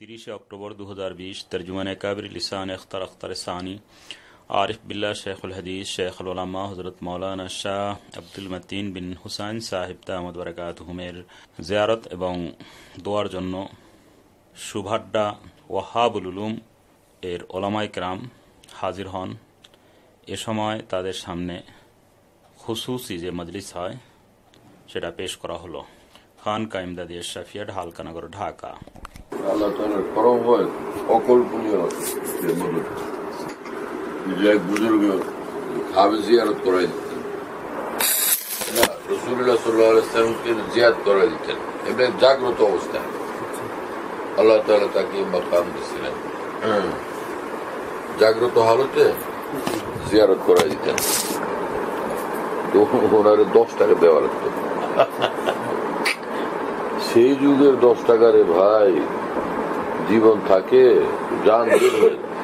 30 अक्टूबर 2020 तर्जुमान काबिर लिसान अख्तर अख्तर सानी आरिफ बिल्ला शेखुल हदीस शेखुल उलमा हज़रत मौलाना शाह আব্দুল মতিন বিন হুসাইন সাহেব দামাত বারাকাতুহুমের জিয়ারত এবং দোয়ার জন্য সুভাড্ডা ওয়াহাবুল উলুম এর ওলামায়ে কেরাম হাজির হন। এ সময় তাদের সামনে খুসুসি যে মজলিস হয় সেটা পেশ করা হলো। খানকা ইমদাদি এশরাফিয়া ঢালকানগর, ঢাকা। আল্লাহ তাআলার করম হয় অকল্পনীয় যে এক বুজুর্গ খাবে জিয়ারত করাই দিতেন, রাসূলুল্লাহ সাল্লাল্লাহু আলাইহি ওয়াসাল্লামকে জিয়ারত করাই দিতেন। এমনি জাগ্রত অবস্থায় আল্লাহ তাআলা তাকে মাকাম দিয়েছিলেন, জাগ্রত হালতে জিয়ারত করাই দিতেন। ওনারে 10 টাকা দেওয়া লাগতো। সেই যুগের 10 টাকারে ভাই জীবন থাকে, জান বের হয়ে যায়।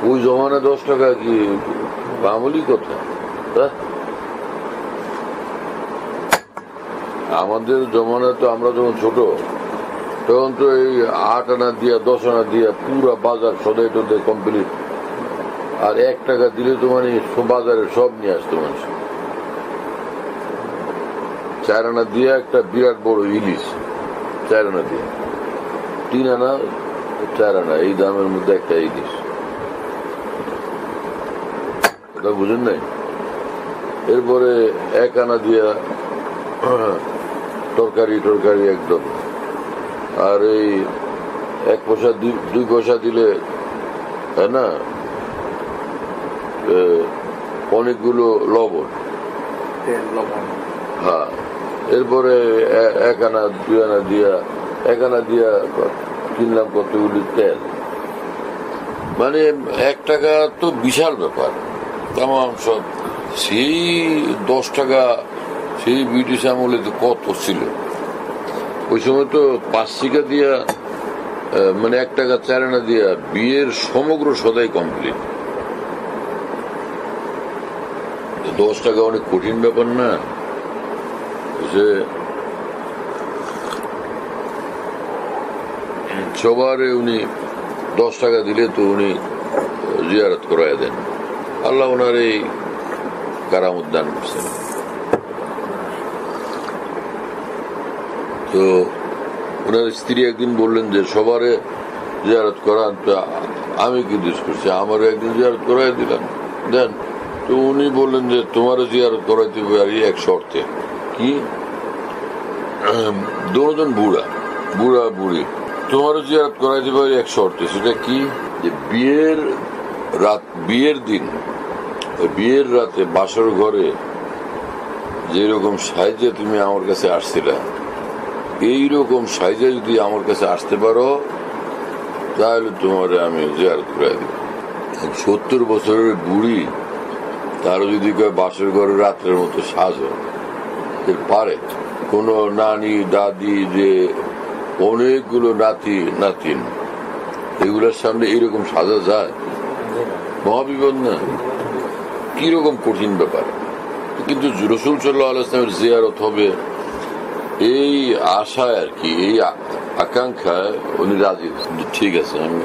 ওই জমানা 10 টাকা কি মামুলি কথা? আমাদের জমানা তো আমরা যখন ছোট তখন তো এই 8 আনা দিয়া 10 আনা দিয়া পুরা বাজার সদাই টদাই কমপ্লিট। আর 1 টাকা দিলে তো মানে বাজারে সব নিয়ে আসতো মানুষ। 4 আনা দিয়ে একটা বিরাট বড় ইলিশ, 4 আনা দিয়ে 3 আনা 4 আনা এই দামের মধ্যে একটা ইলিশ, কথা বুঝেন নাই? এরপরে 1 আনা দিয়া তরকারি টরকারি একদম। আর এই 1 পয়সা 2 পয়সা দিলে তাই না অনেকগুলো লবণ। হ্যাঁ, এরপরে 1 আনা 2 আনা দিয়া 1 আনা দিয়া কিনলাম কতগুলি তেল। মানে 1 টাকা তো বিশাল ব্যাপার। তামাম সব সেই 10 টাকা সেই ব্রিটিশ আমলে তো কত ছিল। ওই সময় তো 5 টাকা দিয়া মানে 1 টাকা 4 আনা দিয়া বিয়ের সমগ্র সদাই কমপ্লিট। 10 টাকা অনেক কঠিন ব্যাপার না? যে সবারে উনি 10 টাকা দিলে তো উনি জিয়ারত করায় দেন। আল্লাহ ওনার এই কারামত দান করছেন। তো ওনার স্ত্রী একদিন বললেন যে সবারে জিয়ারত করান, তো আমি কি দোষ করছি, আমারও একদিন জিয়ারত করাই দিলাম দেন। তো উনি বললেন যে তোমারও জিয়ারত করাইতে পারি এক শর্তে। কি? দুজন বুড়া বুড়ি, তোমারও জিয়ারত করাইতে পারি এক শর্তে। সেটা কি? যে বিয়ের দিন বিয়ের রাতে বাসর ঘরে যেরকম সাইজে তুমি আমার কাছে আসছিলা, এইরকম সাইজে যদি আমার কাছে আসতে পারো তাহলে তোমার আমি জিয়ারত করাই দিব। 70 বছরের বুড়ি তারও যদি বাসর ঘরে রাত্রের মতো সাজো পারে, কোন নানি দাদি যে অনেকগুলো নাতি নাতিন এগুলোর সামনে এইরকম সাজা যায়? মহাবিপদ না? কিরকম কঠিন ব্যাপার। কিন্তু রাসূল সাল্লাল্লাহু আলাইহি ওয়াসাল্লামের জিয়ারত হবে এই আশায় আর কি, এই আকাঙ্ক্ষায় উনি রাজি। ঠিক আছে আমি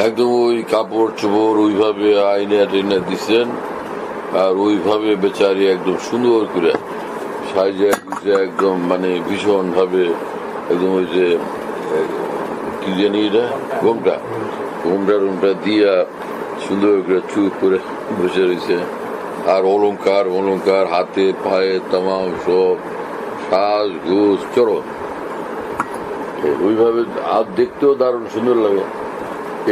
একদম ওই কাপড় চোপড় ওইভাবে আইনে টেনে দিচ্ছেন, আর ওইভাবে বেচারি একদম সুন্দর করে সাইজে একদম মানে ভীষণ ভাবে একদম ওই যে কি জানি এটা ঘোমটা দিয়া সুন্দর করে চুপ করে বসে রয়েছে। আর অলঙ্কার হাতে পায়ে তামাম সব সাজ ঘুষ চরণ, ওইভাবে আর দেখতেও দারুণ সুন্দর লাগে।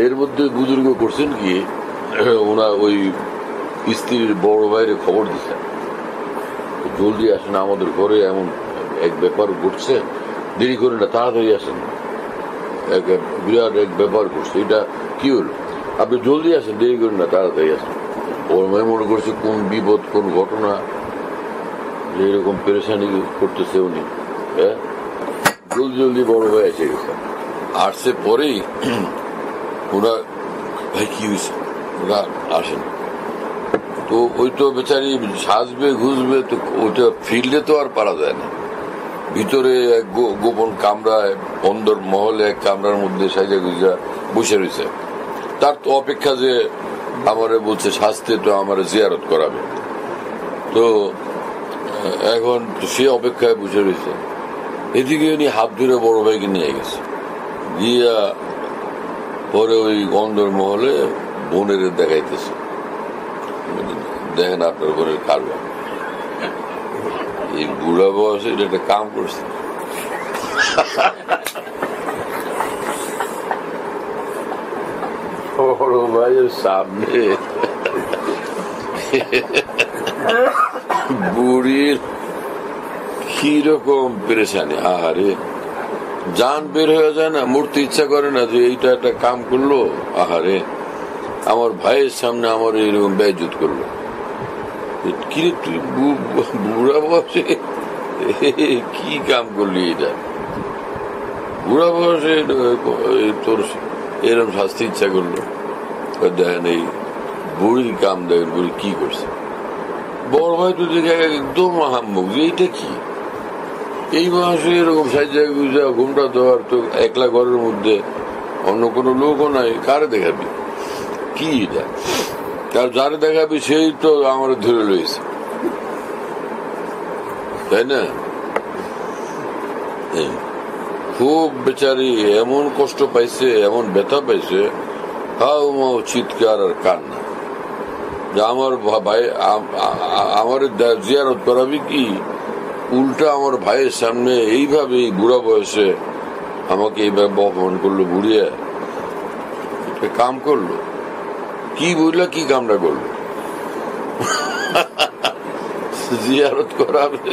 এর মধ্যে বুজুর্গ করছেন কি, ওনা ওই স্ত্রীর বড় ভাইরে খবর দিচ্ছেন জলদি আসেন আমাদের ঘরে, এমন এক ব্যাপার ঘটছে, দেরি করে না, তাড়াতাড়ি আসেন, বিরাট এক ব্যাপার ঘটছে। এটা কি হলো? আপনি জলদি আসেন, দেরি করেন না, তাড়াতাড়ি আসেন। ওর মেয়ে মনে করছে কোন বিপদ কোন ঘটনা যে এরকম পেরেশানি করতেছে উনি। হ্যাঁ, জলদি বড় ভাই এসে গেছে। আসছে পরেই ওরা ভাই কি হয়েছে, ওরা আসেন। তো ওই তো বেচারি সাজবে ঘুষবে, তো ওইটা ফিল্ডে তো আর পারা যায় না, ভিতরে এক গোপন কামরায় অন্দর মহলে এক কামরার মধ্যে সাইজা গুজা বসে রয়েছে। তার তো অপেক্ষা যে আমারে বলছে শাস্তি তো আমার জিয়ারত করাবে, তো এখন সে অপেক্ষায় বসে রয়েছে। এদিকে উনি হাত ধরে বড় ভাইকে নিয়ে গেছে, গিয়া পরে ওই অন্দর মহলে বোনের দেখাইতেছে, দেখেন আপনার বোনের কারবার। এই বুড়া বয়সে এটা একটা কাম করছে। বড় ভাইয়ের সামনে বুড়ির কিরকম পেরেশানি, আহারে জান বের হয়ে যায় না, মূর্তি ইচ্ছা করে না যে এইটা একটা কাম করলো, আহারে আমার ভাইয়ের সামনে আমার এইরকম বেইজ্জত করলো। কি তুই বুড়া বয়সে কি কাম করলি, এটা বুড়া বয়সে তোর এরকম শাস্তি ইচ্ছা করলো। দেখেন এই বুড়ির কাম, দেখেন বুড়ি কি করছে। বড় ভাই তো দেখে একদম হাম্মুক যে এইটা কি, এই বয়সে এরকম সাইজা গুজা ঘুমটা দেওয়ার, তো একলা ঘরের মধ্যে অন্য কোনো লোকও নাই, কারে দেখাবি কি এটা, তার যারে দেখাবি সেই তো আমার ধরে রয়েছে, তাই না? খুব বেচারি এমন কষ্ট পাইছে, এমন ব্যথা পাইছে, হাউ মাউ চিৎকার আর কান্না, যে আমার ভাই আমার জিয়ারত করাবি কি, উল্টা আমার ভাইয়ের সামনে এইভাবে এই বুড়া বয়সে আমাকে এইভাবে অপমান করলো, বুড়িয়া কাম করলো, কি বুঝলা কি কামটা করলো, জিয়ারত করাবে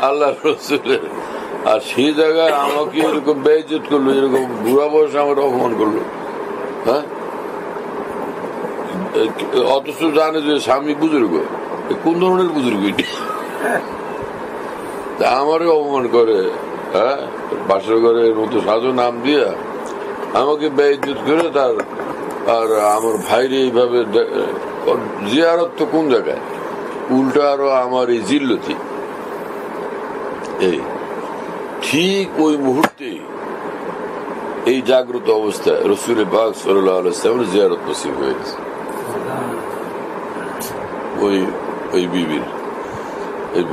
আল্লাহ রসুলের, আর সেই জায়গায় আমাকে এরকম বেইজ্জত করলো, এরকম বুড়া বয়সে আমার অপমান করলো। হ্যাঁ, অথচ জানে যে স্বামী বুজুর্গ, কোন ধরনের বুজুর্গ আমারও অপমান করে, হ্যাঁ বাসর ঘরের মতো সাজো নাম দিয়া আমাকে বেইজ্জত করে, তার আর আমার ভাইরে এইভাবে জিয়ারত তো কোন জায়গায়, উল্টা আরো আমার এই জিল্লতি। এই ঠিক ওই মুহূর্তে এই জাগ্রত অবস্থায় রসুল পাক সাল্লাল্লাহু আলাইহি ওয়াসাল্লামের জিয়ারত নসিব হয়ে গেছে ওই বিবির, এই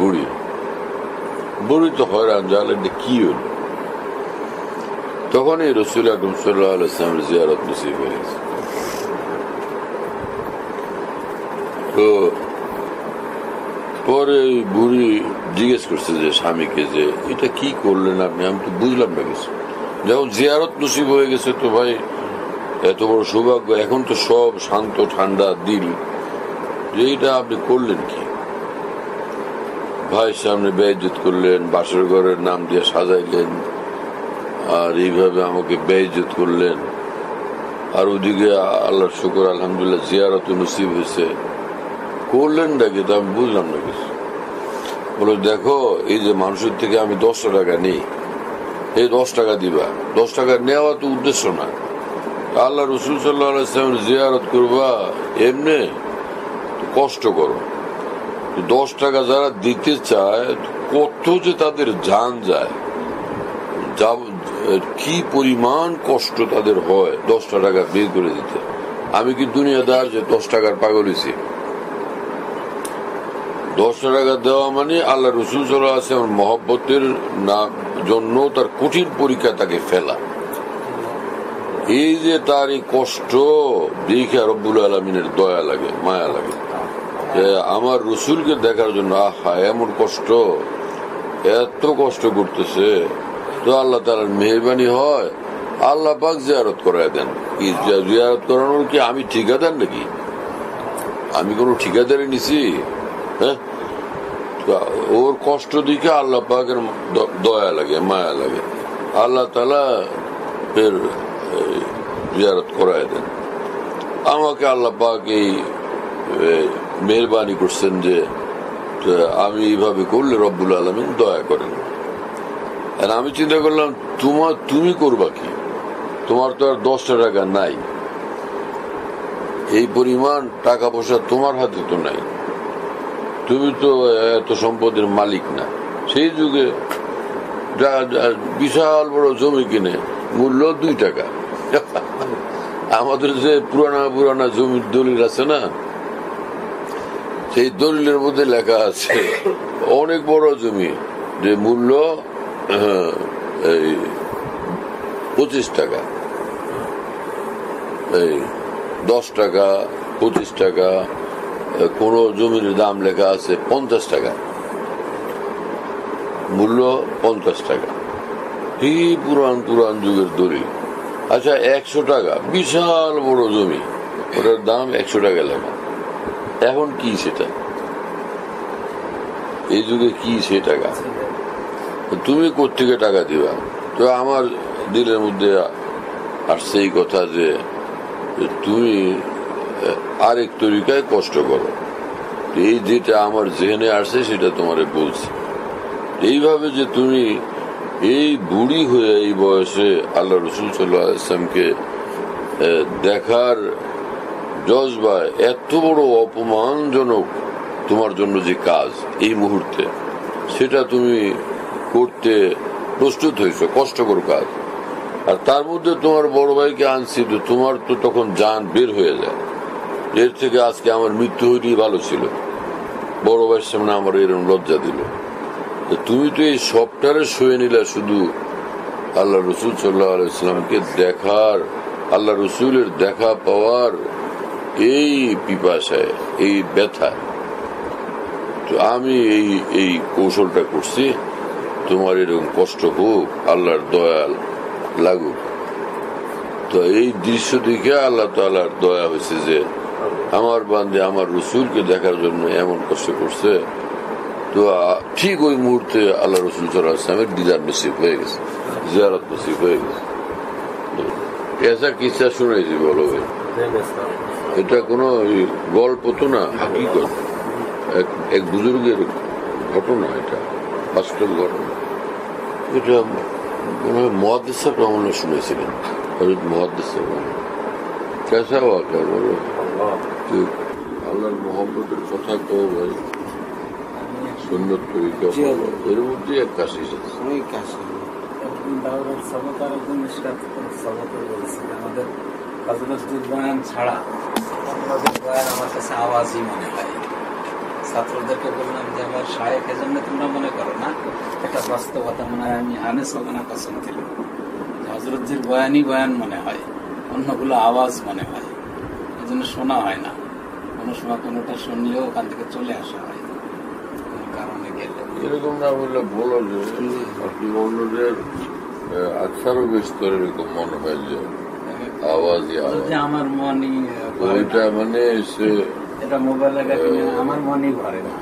বুড়ি তো হয়রান, জানলেন কি হল, তখন এই রসুল আকরাম সাল্লাল্লাহু আলাইহি ওয়াসাল্লামের জিয়ারত নসিব হয়ে গেছে। তো পরে বুড়ি জিজ্ঞেস করছে যে স্বামীকে যে এটা কি করলেন আপনি, আমি তো বুঝলাম না কিছু, যখন জিয়ারত নসিব হয়ে গেছে তো ভাই এত বড় সৌভাগ্য, এখন তো সব শান্ত ঠান্ডা দিল, যে এটা আপনি করলেন কি, ভাইয়ের সামনে বেইজ্জত করলেন, বাসর ঘরের নাম দিয়ে সাজাইলেন, আর এইভাবে আমাকে বেইজ্জত করলেন, আর ওদিকে আল্লাহর শুকর আলহামদুলিল্লাহ জিয়ারত নসিব হয়েছে, করলেন নাকি, তো আমি বুঝলাম না কিছু। বলো দেখো, এই যে মানুষের থেকে আমি 10 টাকা নিই, এই 10 টাকা দিবা, 10 টাকা নেওয়া তো উদ্দেশ্য না, আল্লাহ রসুল সাল্লাল্লাহু আলাইহি ওয়াসাল্লামের জিয়ারত করবা, এমনি কষ্ট করো। 10 টাকা যারা দিতে চায়, কত যে তাদের জান যায়, কি পরিমাণ কষ্ট তাদের হয় 10 টাকা বের করে দিতে। আমি কি দুনিয়াদার যে 10 টাকার পাগল হয়েছি? 10 টাকা দেওয়া মানে আল্লাহ রসুল সাল্লাল্লাহু আলাইহি ওয়াসাল্লামের মহব্বতের জন্য তার কঠিন পরীক্ষা তাকে ফেলা। এই যে তার এই কষ্ট দেখে রব্বুল আলামিনের দয়া লাগে, মায়া লাগে, আমার রসুলকে দেখার জন্য আহা এমন কষ্ট, এত কষ্ট করতেছে, তো আল্লাহ তাআলার মেহেরবানি হয়, আল্লাহ পাক জিয়ারত করায় দেন। জিয়ারত করানোর কি আমি ঠিকাদার নাকি? আমি কোন ঠিকাদারি নিছি? হ্যাঁ, ওর কষ্ট দিকে আল্লাহ পাকের দয়া লাগে, মায়া লাগে, আল্লাহ তাআলা ফের জিয়ারত করায় দেন। আমাকে আল্লাহ পাক এই মেহরবানি করছেন যে আমি এইভাবে করলে রব্বুল আলামিন দয়া করেন। আর আমি চিন্তা করলাম তুমি করবা কি, তোমার তো আর 10 টাকা নাই, এই পরিমাণ টাকা পয়সা তোমার হাতে তো নাই, তুমি তো এত সম্পদের মালিক না। সেই যুগে বিশাল বড় জমি কিনে, মূল্য 2 টাকা। আমাদের যে পুরানা জমির দলিল আছে না, সেই দলিলের মধ্যে লেখা আছে অনেক বড় জমি, যে মূল্য 25 টাকা, এই 10 টাকা, 25 টাকা, কোন জমির দাম লেখা আছে 50 টাকা, মূল্য 50 টাকা। এই পুরান যুগের দলিল। আচ্ছা, 100 টাকা, বিশাল বড় জমি, ওটার দাম 100 টাকা লেখা। এখন কি সেটা? এই যুগে কি সে টাকা? তুমি কোত্থেকে টাকা দিবা? তো আমার দিলের মধ্যে আসছে এই কথা যে তুমি আরেক তরিকায় কষ্ট করো। এই যেটা আমার জেনে আসছে সেটা তোমারে বলছি। এইভাবে যে তুমি এই বুড়ি হয়ে এই বয়সে আল্লাহ রসুল সাল্লাল্লাহু আলাইহি ওয়াসাল্লামকে দেখার জজবায় এত বড় অপমানজনক তোমার জন্য যে কাজ এই মুহূর্তে, সেটা তুমি করতে প্রস্তুত হয়েছো, কষ্টকর কাজ। আর তার মধ্যে তোমার বড় ভাইকে আনছি, তো তোমার তো তখন জান বের হয়ে যায়। এর থেকে আজকে আমার মৃত্যু হইলেই ভালো ছিল, বড় ভাইয়ের সামনে আমার এরকম লজ্জা দিল। তুমি তো এই সবটারে সয়ে নিলা শুধু আল্লাহ রসুল সাল্লাল্লাহু আলাইহি ওয়াসাল্লামকে দেখার, আল্লাহ রসুলের দেখা পাওয়ার এই পিপাসায়, এই ব্যথা। তো আমি এই কৌশলটা করছি, তোমার এরকম কষ্ট হোক, আল্লাহর দয়া লাগুক। তো এই দৃশ্য দেখে আল্লাহ তাআলার দয়া হয়েছে যে আমার বান্দে আমার রসুলকে দেখার জন্য এমন কষ্ট করছে। তো ঠিক ওই মুহূর্তে আল্লাহ রসুল সাল্লাল্লাহু আলাইহি ওয়াসাল্লামের দিদার নসিব হয়ে গেছে, জিয়ারত নসিব হয়ে গেছে। এসা কিসা শুনেছি বলো ভাই? এটা কোনো গল্প তো না, হাকিকত, এক বুজুর্গের ঘটনা, এটা বাস্তব ঘটনা। এটা মুহাদ্দিস সাহেব রহমানুল্লাহ শুনেছিলেন, হযরত মুহাদ্দিস সাহেব। কেসা ওয়াকা বলো, আল্লাহর মহব্বতের কথা তো ভাই, সুন্নত তরিকা বলো, এর মধ্যে এক কাশিস আছে। আমাদের হযরতের বয়ান ছাড়া বয়ান আমার কাছে আওয়াজই মনে হয়। ছাত্রদেরকে বললাম যে আমার শায়েখ এজন্য তোমরা মনে করো না, একটা বাস্তবতা মনে হয়। আমি আনেস ওখানে পছন্দ ছিল, হযরতজির বয়ানই বয়ান মনে হয়, অন্যগুলো আওয়াজ মনে হয়, এই জন্য শোনা হয় না। কোনো সময় কোনোটা শুনলেও ওখান থেকে চলে আসা হয় কোনো কারণে গেলে। এরকম না বললে বলো যে আপনি অন্যদের আচ্ছারও বিস্তর এরকম মনে হয় যে আওয়াজই আওয়াজ, আমার মনই ওইটা মানে সে এটা মোবাইলে আমার মনই ভরে না।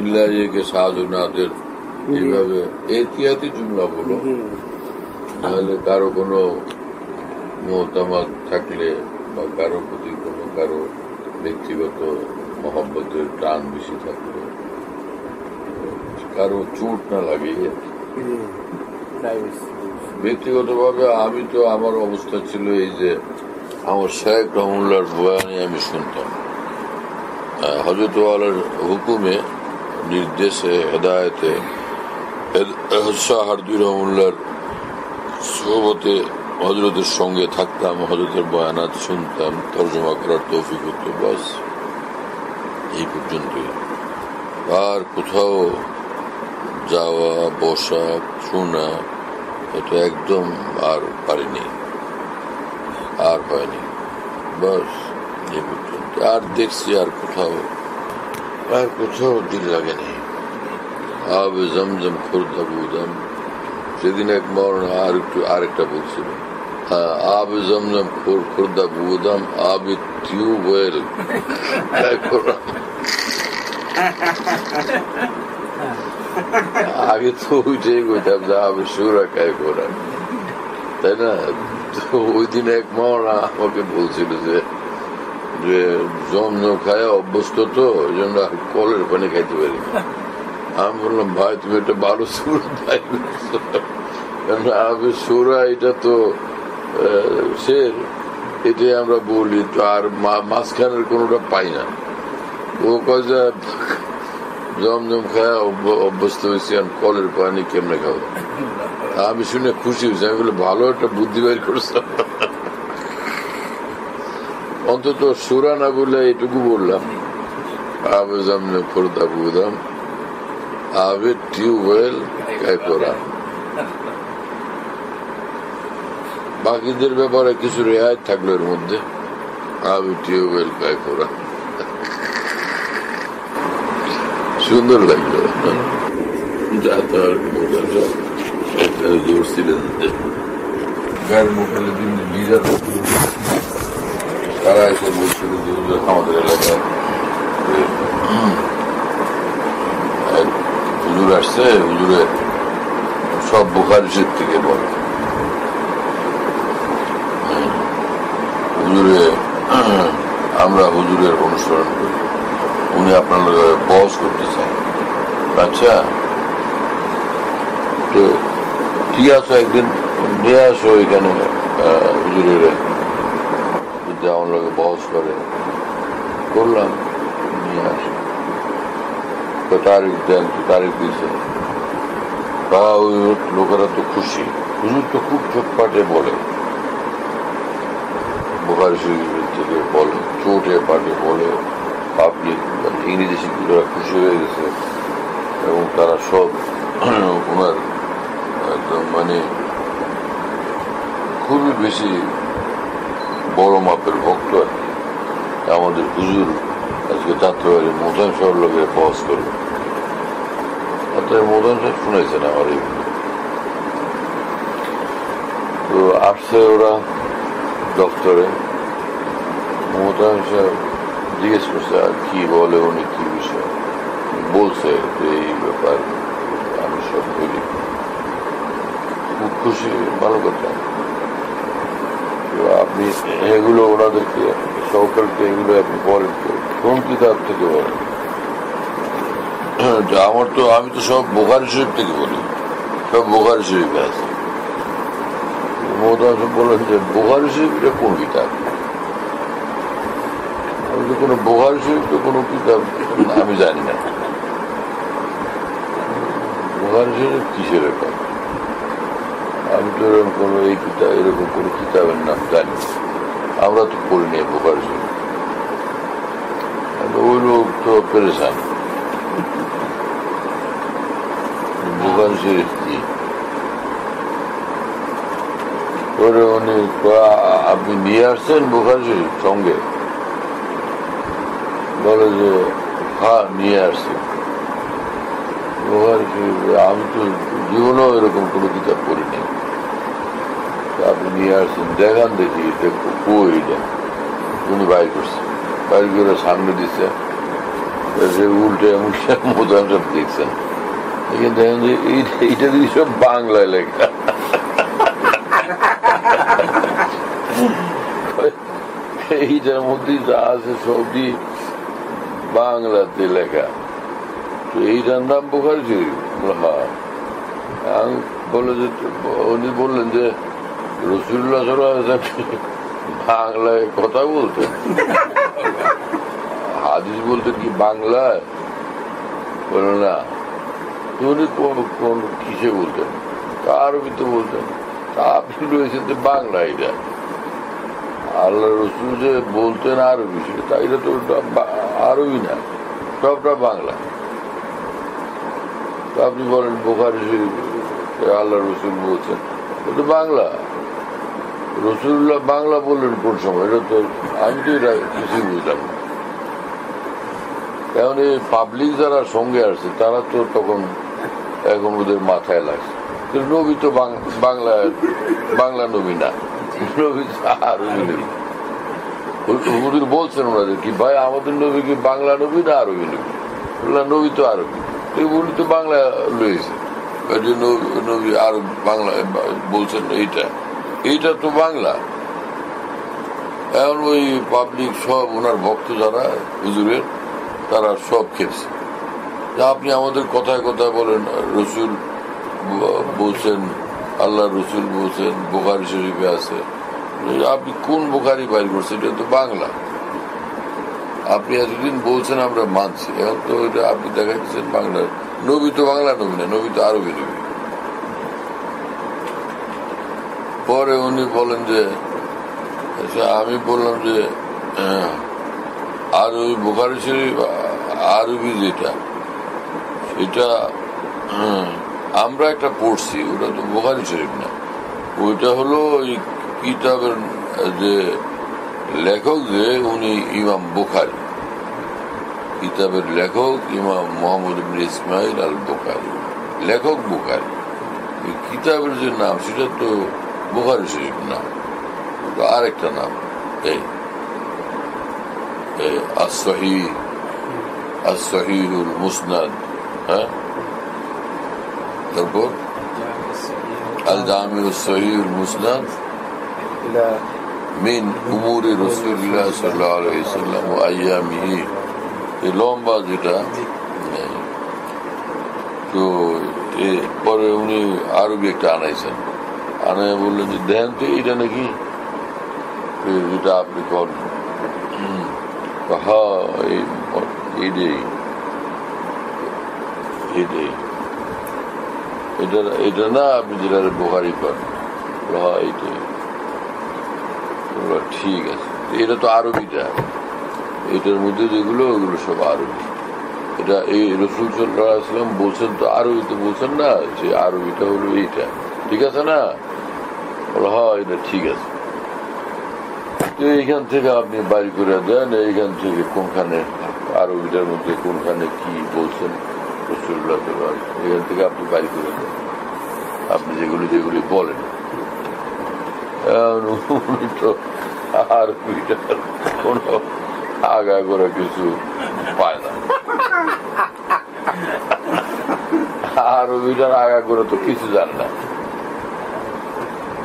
ইল্লাহিকে সাধুনাদের এইভাবে এহতিয়াতি জুমলা বলো, তাহলে কারো কোনো মতামত থাকলে বা কারো প্রতি কোনো কারো ব্যক্তিগত মহব্বতের টান বেশি থাকলে, কারো চোট না লাগে। ব্যক্তিগতভাবে আমি তো, আমার অবস্থা ছিল এই যে আমার শায়েখ রহমতুল্লাহর বয়ানে আমি শুনতাম, হযরত ওয়ালার হুকুমে, নির্দেশে, হেদায়েতে, শাহ হারদুই রহমতুল্লাহর সোহবতে হযরতের সঙ্গে থাকতাম, হযরতের বয়ানাত শুনতাম, তর্জমা করার তৌফিক হতো, বাস এই পর্যন্তই। আর কোথাও যাওয়া, বসা, শোনা, এটা একদম আর পারিনি, আর হয়নি, বাস এই পর্যন্ত। আর দেখছি আর কোথাও দিল লাগেনি। আবে জমজম খুরদা বুদাম, সেদিন এক মরনা আরেকটা বলছিল, আবে জমজম খুরদা বুদাম, আবে টিউবওয়েল। আগে তো ওইটাই কইতাম যে আবে সুরা কায় কোরআন, তাই না? তো ওই দিন এক মরনা আমাকে বলছিল যে জমজম খায় অভ্যস্ত, তো ওই জন্য কলের পানি খাইতে পারি। আমি বললাম, ভাই তুমি একটা ভালো সুরা পাই, সুরা এটা তো শের, এটাই আমরা বলি, তো আর মাঝখানের কোনোটা পাই না। ও কয় যে জমজম খায় অভ্যস্ত হয়েছি, আর কলের পানি কেমনে খাবো? আমি শুনে খুশি হয়েছি, আমি বলে ভালো একটা বুদ্ধি বের করছ, অন্তত সুরা না বলে এটুকু বললাম, আবে জমনে ফোরদা বুদাম আবে টিউবওয়েল কাইফোরা। বাকিদের ব্যাপারে কিছু রেহাই থাকলো এর মধ্যে, আবে টিউবওয়েল কাইফোরা, সুন্দর লাগলো। তারা এসে বলছিল যে আমাদের এলাকায় হুজুর আসছে, হুজুরে সব বুখারী শরীফ থেকে বলে, হুজুরে আমরা হুজুরের অনুসরণ করি, উনি আপনার বস করতে চান। আচ্ছা, তো ঠিক আছে, একদিন নিয়ে আসো এখানে হুজুরের, যদি আমার লোকে বস করে। করলাম, নিয়ে আসো, তো তারিখ দেন, তো তারিখ দিয়েছে, বা ওই লোকেরা তো খুশি। হুজুর তো খুব চোটপাটে বলে, বুখারী শরীফ থেকে বলে, চোটে পাটে বলে, পাবলিক ইংরেজি শিক্ষকরা খুশি হয়ে গেছে, এবং তারা সব ওনার একদম মানে খুবই বেশি বড় মাপের ভক্ত আর কি। আমাদের হুজুর আজকে যাত্রাবাড়ি মোদান শহর লোকের বহস করবে, অর্থাৎ মোদান সাহেব শুনেছেন আমার এই। তো আসছে ওরা দপ্তরে, মোদান সাহেব জিজ্ঞেস করছে আর কি বলে উনি, কি বিষয় বলছে, যে এই ব্যাপার আমি সব বলি, খুব খুশি, ভালো কথা। আপনি এগুলো ওনাদেরকে সহকারকে এগুলো আপনি বলেন, কোন কিতাব থেকে বলেন? আমার তো, আমি তো সব বুখারী শরীফ থেকে বলি, সব বুখারী শরীফে আছে। মোহতারাম সাহেব বললেন যে বুখারী শরীফ এটা কোন কিতাব? আমি তো কোনো বুখারী শরীফ তো কোনো কিতাব আমি জানি না, বুখারী শরীফ কিসের ব্যাপার? আমি তো এরকম কোনো এই কিতাব, এরকম কোনো কিতাবের নাম জানি, আমরা তো পড়ি নি বুখারী শরীফ। ওই লোক তো পেরেছান, বুখারী শরীফ কি? ওরে উনি আপনি নিয়ে আসছেন বুখারী শরীফ সঙ্গে? বলে যে হ্যাঁ নিয়ে আসছি বুখারী শরীফ। আমি তো জীবনেও এরকম কোনো কিতাব পড়িনি, আপনি নিয়ে আসছেন, দেখান দেখি কই এটা। উনি বাইর করছে, বাইর করে সামনে দিচ্ছে, উল্টে মোদান সব দেখছেন, দেখেন যে এইটা দিয়ে সব বাংলায় লেখা। এইটার মধ্যে যা আছে সবই বাংলাতে লেখা, তো এইটার নাম বুখারী শরীফ। বলে যে উনি বললেন যে রাসূলুল্লাহ সাল্লাল্লাহু আলাইহি ওয়াসাল্লাম বাংলায় কথা বলতেন, হাদিস বলতেন কি বাংলায়? বলে না। উনি কোন কিসে বলতেন? আরবিতে বলতেন। আপনি রয়েছেন যে বাংলা, এটা আল্লাহ রসুল যে বলতেন আরবি, সেটা এটা তো আরবি না, সবটা বাংলা। তো আপনি বলেন বুখারী শরীফ আল্লাহ রসুল বলছেন, এটা বাংলা। রসুল্লাহ বাংলা বললেন কোন সময়? এটা তো আমি তো এটা কিছুই বুঝলাম না। এখন এই পাবলিক যারা সঙ্গে আসছে তারা তো তখন এখন ওদের মাথায় লাগছে, নবী তো বাংলা নবী না, নবী আরবি নবী। হুজুর বলছেন ওনাদের কি ভাই আমাদের নবী কি বাংলা নবী না আরবি নবী? নবী তো আরবি, উনি তো বাংলা লয়েছে, নবী আরব বাংলা বলছেন, এইটা তো বাংলা। এখন ওই পাবলিক সব ওনার ভক্ত যারা হুজুরের, তারা সব খেপছে যে আপনি আমাদের কথায় কথায় বলেন রসুল বলছেন, আল্লাহ রসুল বলছেন, বুখারী শরীফে আছে, আপনি কোন বুখারী বাইর করছেন? এটা তো বাংলা। আপনি এতদিন বলছেন আমরা মানছি, এখন তো এটা আপনি দেখাচ্ছেন বাংলা নবী তো বাংলা নবী না, নবী তো আরবি নবী। পরে উনি বলেন যে আমি বললাম যে আরবি বুখারী শরীফ আরবি যেটা সেটা আমরা একটা পড়ছি, ওটা তো বুখারী শরীফ না, ওইটা হলো ওই কিতাবের যে লেখক যে উনি ইমাম বুখারী, কিতাবের লেখক ইমাম মোহাম্মদ ইবনে ইসমাইল আল বুখারী, লেখক বুখারী। কিতাবের যে নাম সেটা তো বুখারী শরীফ না, ওটা আরেকটা নাম, এই as-sahihul musnad, হ্যাঁ, তারপর আল-জামিউ as-sahihul musnad মিন উমুরি রাসূলিল্লাহ সাল্লাল্লাহু আলাইহি ওয়াসাল্লাম ওয়া আইয়ামিহি, এই লম্বা যেটা। তো পরে উনি আরবি একটা আনাইছেন, আনাই বললেন যে দেখেন তো এটা নাকি এটা আপনি করেন। হ্যাঁ এটা না আপনি যেটা বুখারী করেন, হ্যাঁ এইটাই। ঠিক আছে, এটা তো আরবিটা, এটার মধ্যে যেগুলো ওগুলো সব আরবি। এটা এই রাসূল সাল্লাল্লাহু আলাইহি ওয়াসাল্লাম বলছেন তো আরবিতে বলছেন না, যে আরবিটা হলো এইটা, ঠিক আছে না? হ্যাঁ এটা ঠিক আছে। এইখান থেকে আপনি বাড়ি করে দেন, এইখান থেকে কোনখানে আরবিটার মধ্যে কোনখানে কি বলছেন রাসূলুল্লাহ সাল্লাল্লাহু আলাইহি ওয়াসাল্লাম, এখান থেকে আপনি বাড়ি করে দেন, আপনি যেগুলি বলেন। উনি তো আরবিটার কোন আগা করে কিছু পায় না, আরবিটার আগা করে তো কিছু জানে না।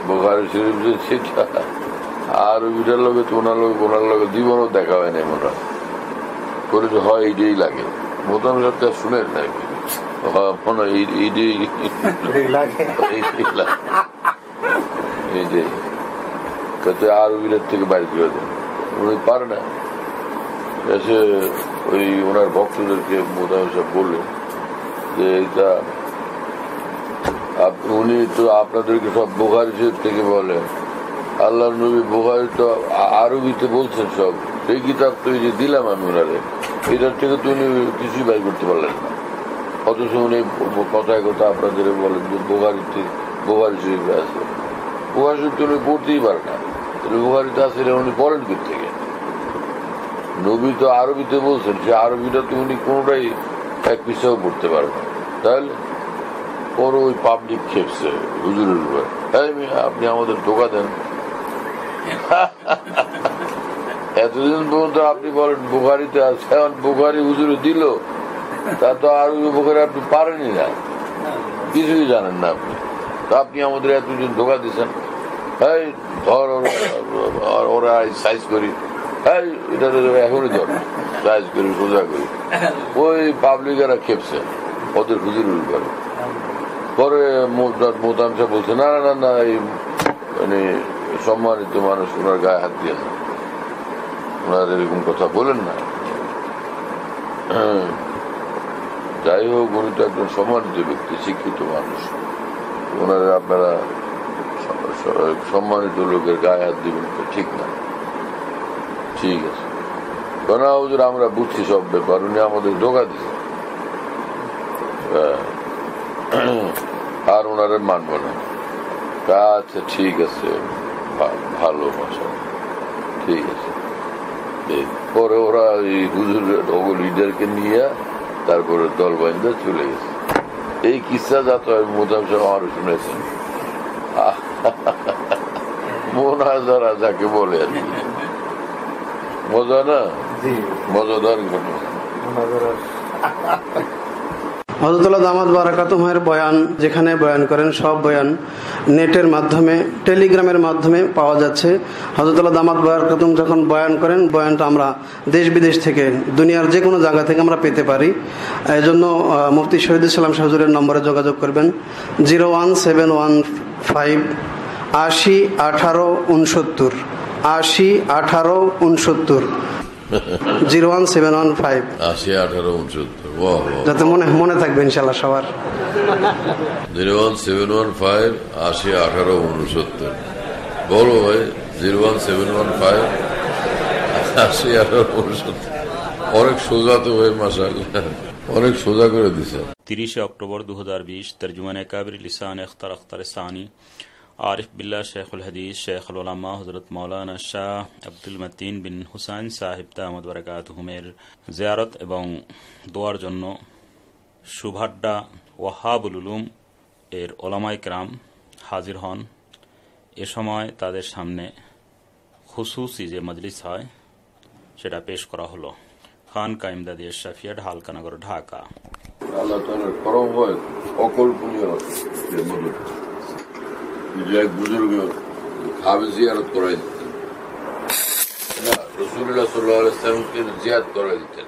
বুখারী শরীফ যে সেটা আরবিটার লোকে তো ওনার লোকে জীবনও দেখা হয় না, মনে করে যে হয় এইটাই লাগে। মোতাম সাথে শুনেন না আরবিটার থেকে বাইরে করে দেন, উনি পারে না। এসে ওই ওনার ভক্তদেরকে মোতাম সাহেব বললেন যে এটা উনি তো আপনাদেরকে সব বুখারী শরীফ থেকে বলে, আল্লাহ নবী বুখারী তো আরবিতে বলছেন সব, সেই কিতাব তো এই যে দিলাম আমি ওনারে, এটার থেকে তো উনি কিছুই বাইর করতে পারলেন না। অথচ উনি কথায় কথা আপনাদের বলেন যে বুখারী শরীফে আছে, বুখারী শরীফ তো উনি পড়তেই পারে না, বুখারীতে আছে উনি পড়েন কি থেকে? নবী তো আরবিতে বলছেন, সে আরবিটা তো উনি কোনোটাই এক পিছাও পড়তে পারে না। তাহলে ওর ওই পাবলিক খেপছে হুজুরের উপর, আপনি আমাদের ধোঁকা দেন। এতদিন পর্যন্ত আপনি বলেন বুখারীতে আছে, এখন বুখারী হুজুরে দিল, তা তো আরবি বুখারী আপনি পারেনই না, কিছুই জানেন না আপনি, তা আপনি আমাদের এতদিন ধোঁকা দিচ্ছেন। এই ধর ওরা সাইজ করি, এটা এখনই ধর সাইজ করি, সোজা করি, ওই পাবলিকেরা খেপছে ওদের হুজুরের উপরে। পরে মোতাম সাহেব বলছে না না না, এই মানে সম্মানিত মানুষ ওনার গায়ে হাত দিয়ে না, ওনার এরকম কথা বলেন না। যাই হোক, উনি তো একজন সম্মানিত ব্যক্তি, শিক্ষিত মানুষ, ওনারা আপনারা সম্মানিত লোকের গায়ে হাত দিবেন তো ঠিক না। ঠিক আছে, কেন হুজুর আমরা বুঝছি সব ব্যাপার, উনি আমাদের ধোঁকা দিচ্ছে, আর ওনারে মানব না। আচ্ছা ঠিক আছে, ভালো ভাষা, ঠিক আছে। পরে ওরা এই হুজুরের লিডারকে নিয়ে তারপরে দল বান্ধে চলে গেছে। এই কিসা যাতে মোতাম সাহেব আরো শুনেছেন, মোনাজারা যাকে বলে আর কি, মজা না, মজাদার ঘটনা। হযরতুল্লাহ দামাত বারাকাতুহুর বয়ান যেখানে বয়ান করেন, সব বয়ান নেটের মাধ্যমে, টেলিগ্রামের মাধ্যমে পাওয়া যাচ্ছে। হযরতুল্লাহ দামাত বারাকাতুহু যখন বয়ান করেন, বয়ানটা আমরা দেশ বিদেশ থেকে, দুনিয়ার যে কোনো জায়গা থেকে আমরা পেতে পারি। এই জন্য মুফতি শহীদুল ইসলাম শাহ হুজুরের নম্বরে যোগাযোগ করবেন 01715 80 18 69 80 18 69। 01715 801869। বাহ বাহ, যাতে মনে থাকবে ইনশাল্লাহ সবার। 01715 801869। বলো ভাই, 01715 801869। অনেক সোজা তো ভাই, মাশাআল্লাহ, অনেক সোজা করে দিছে। 30 अक्टूबर 2020 तर्जुमान काबिर लिसान अख्तर सानी आरिफ बिल्ला शेखुल हदीस शेखुल उलमा हजरत मौलाना शाह আব্দুল মতিন বিন হুসাইন সাহেব দামাত বারাকাতুহুমের জিয়ারত এবং দোয়ার জন্য সুভাড্ডা ওয়াহাবুল উলুম এর ওলামায়ে কেরাম হাজির হন। এ সময় তাদের সামনে খুসুসি যে মজলিস হয় সেটা পেশ করা হলো। খানকা ইমদাদিয়া শাফিয়া ঢালকানগর, ঢাকা। আল্লাহ তাআলার করম হয় অকল্পনীয়। এক বুজুর্গ খাবে জিয়ারত করাই দিতেন, রাসূলুল্লাহ সাল্লাল্লাহু আলাইহি ওয়াসাল্লামকে জিয়ারত করাই দিতেন।